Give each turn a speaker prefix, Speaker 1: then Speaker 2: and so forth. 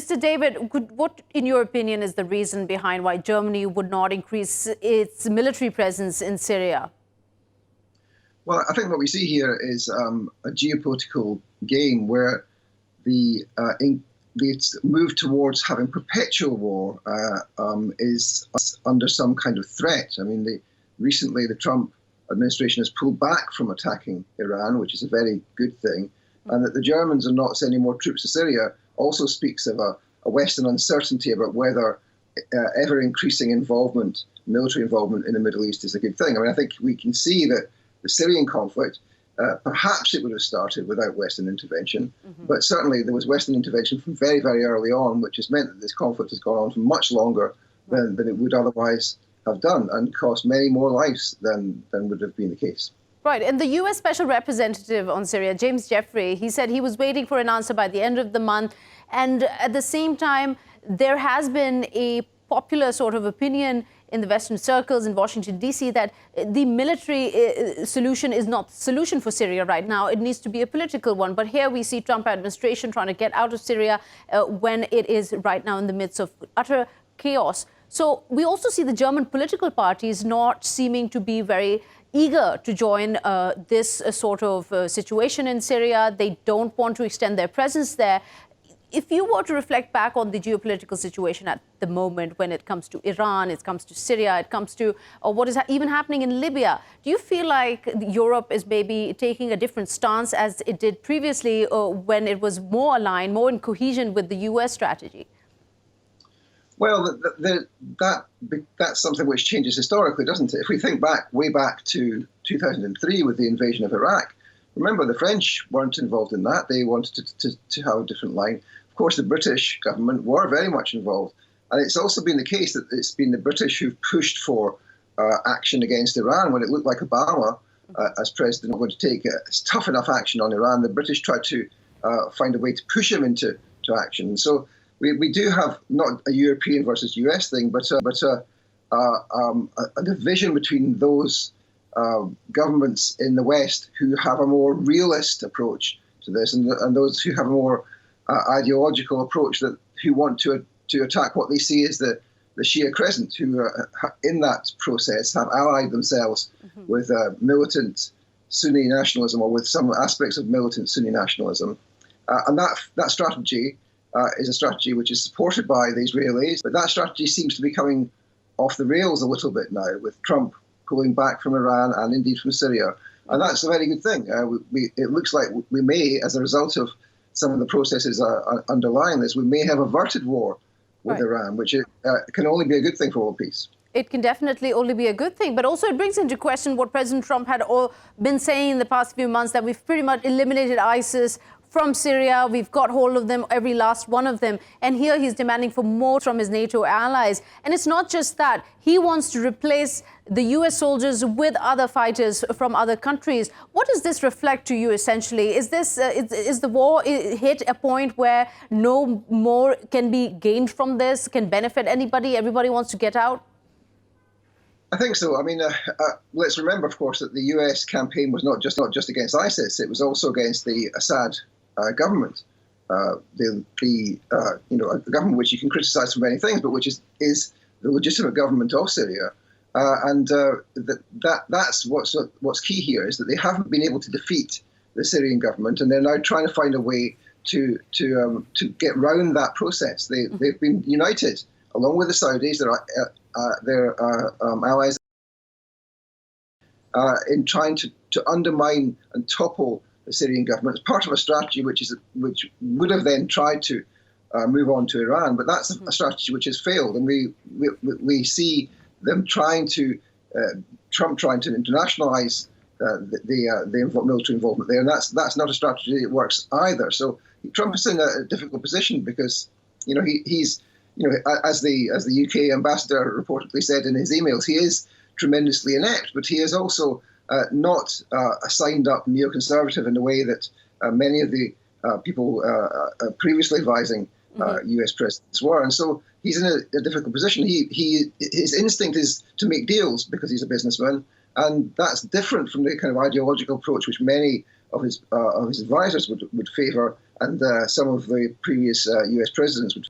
Speaker 1: Mr. David, what, in your opinion, is the reason behind why Germany would not increase its military presence in Syria?
Speaker 2: Well, I think what we see here is a geopolitical game where the move towards having perpetual war is under some kind of threat. I mean, recently the Trump administration has pulled back from attacking Iran, which is a very good thing, and that the Germans are not sending more troops to Syria also speaks of a Western uncertainty about whether ever-increasing military involvement in the Middle East is a good thing. I mean, I think we can see that the Syrian conflict, perhaps it would have started without Western intervention, but certainly there was Western intervention from very, very early on, which has meant that this conflict has gone on for much longer than it would otherwise have done, and cost many more lives than would have been the case.
Speaker 1: Right. And the U.S. Special Representative on Syria, James Jeffrey, he said he was waiting for an answer by the end of the month. And at the same time, there has been a popular sort of opinion in the Western circles in Washington, D.C., that the military solution is not the solution for Syria right now. It needs to be a political one. But here we see Trump administration trying to get out of Syria when it is right now in the midst of utter chaos. So we also see the German political parties not seeming to be very eager to join this sort of situation in Syria. They don't want to extend their presence there. If you were to reflect back on the geopolitical situation at the moment when it comes to Iran, it comes to Syria, it comes to what is even happening in Libya, do you feel like Europe is maybe taking a different stance as it did previously when it was more aligned, more in cohesion with the US strategy?
Speaker 2: Well, that's something which changes historically, doesn't it? If we think way back to 2003 with the invasion of Iraq, remember the French weren't involved in that. They wanted to have a different line. Of course, the British government were very much involved. And it's also been the case that it's been the British who've pushed for action against Iran when it looked like Obama, as president, was going to take tough enough action on Iran. The British tried to find a way to push him into action. And so we do have not a European versus US thing, but a division between those governments in the West who have a more realist approach to this, and those who have a more ideological approach who want to attack what they see as the Shia Crescent, who in that process have allied themselves with militant Sunni nationalism, or with some aspects of militant Sunni nationalism, and that strategy is a strategy which is supported by the Israelis, but that strategy seems to be coming off the rails a little bit now, with Trump pulling back from Iran and indeed from Syria. And that's a very good thing. It looks like we may, as a result of some of the processes underlying this, we may have averted war with Iran, which can only be a good thing for world peace.
Speaker 1: It can definitely only be a good thing, but also it brings into question what President Trump had been saying in the past few months, that we've pretty much eliminated ISIS from Syria. We've got hold of them, every last one of them. And here he's demanding for more from his NATO allies. And it's not just that. He wants to replace the US soldiers with other fighters from other countries. What does this reflect to you, essentially? Is the war hit a point where no more can be gained from this, can benefit anybody? Everybody wants to get out?
Speaker 2: I think so. I mean, let's remember, of course, that the US campaign was not just against ISIS. It was also against the Assad government, a government which you can criticize for many things, but which is the legitimate government of Syria. That's what's key here, is that they haven't been able to defeat the Syrian government, and they're now trying to find a way to get round that process. They've been united, along with the Saudis, their allies, in trying to undermine and topple the Syrian government. It's part of a strategy which would have then tried to move on to Iran, but that's a strategy which has failed, and we see them Trump trying to internationalize the military involvement there, and that's not a strategy that works either. So Trump is in a difficult position because he's as the UK ambassador reportedly said in his emails, he is tremendously inept, but he is also not a signed-up neoconservative in the way that many of the people previously advising US presidents were. And so he's in a difficult position. His instinct is to make deals because he's a businessman, and that's different from the kind of ideological approach which many of his advisors would favour, and some of the previous US presidents would